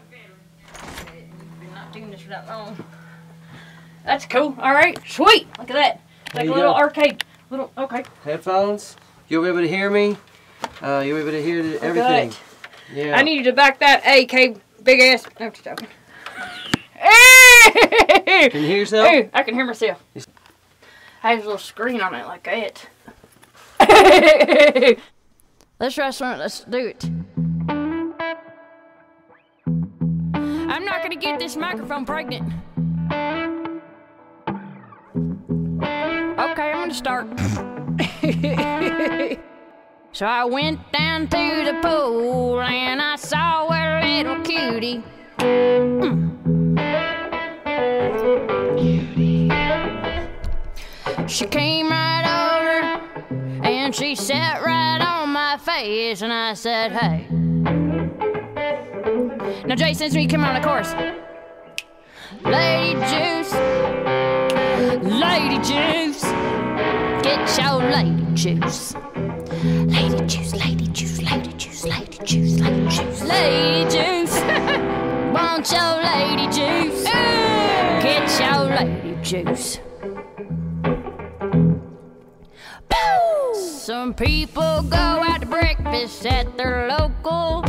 Been not doing this for that long. That's cool. All right, sweet. Look at that. Like a little arcade. Okay. Headphones. You'll be able to hear me. You'll be able to hear everything. Yeah. I need you to back that AK big ass. No, I'm just joking. Hey! Can you hear yourself? Hey, I can hear myself. I have a little screen on it like that. Let's try something. Let's do it. I'm not gonna get this microphone pregnant. Okay, I'm gonna start. So I went down to the pool and I saw a little cutie. She came right over and she sat right on my face and I said, hey. Now Jason, since we come on the chorus. LadyJuice, LadyJuice, get your LadyJuice. LadyJuice, LadyJuice, LadyJuice, LadyJuice, LadyJuice, LadyJuice. Want your LadyJuice? Get your LadyJuice. Some people go out to breakfast at their local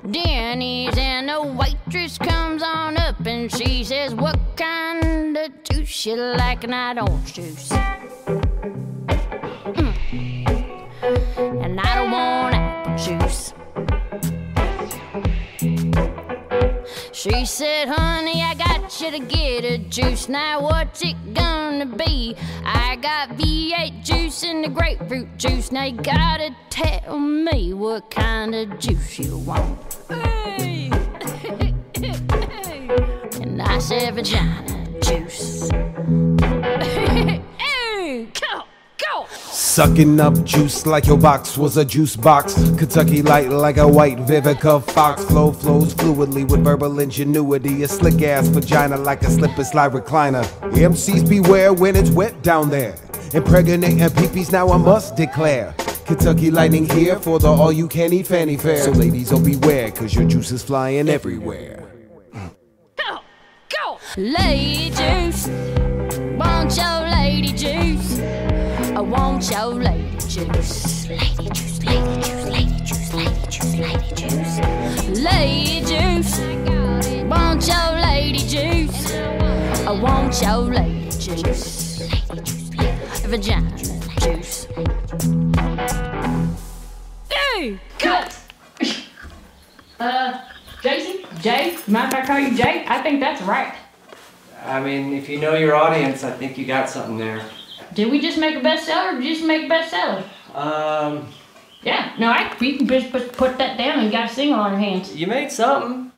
Denny's and the waitress comes on up and she says, what kind of juice you like? And I don't juice. And I don't want apple juice. She said, honey, I got you to get a juice. Now what's it gonna be? I got V8 juice and the grapefruit juice. Now you gotta tell me what kind of juice you want. Hey. And I said vagina juice. Hey, go, go. Sucking up juice like your box was a juice box. Kentucky light like a white Vivica Fox. Flow flows fluidly with verbal ingenuity. A slick ass vagina like a slip and slide recliner. MCs beware when it's wet down there. Impregnating peepees now I must declare. Kentucky lightning here for the all you can eat fanny fair. So ladies, oh beware, cause your juice is flying everywhere. Go, go. LadyJuice, want your LadyJuice. I want your LadyJuice. LadyJuice, LadyJuice, LadyJuice, LadyJuice, LadyJuice. LadyJuice, want your LadyJuice. I want your LadyJuice. LadyJuice, vagina juice. Hey, cut! Jason? Jay? Mind if I call you Jay? I think that's right. I mean, if you know your audience, I think you got something there. Did we just make a bestseller or did you just make a bestseller? Yeah, no, we can just put that down and you got a single on your hands. You made something.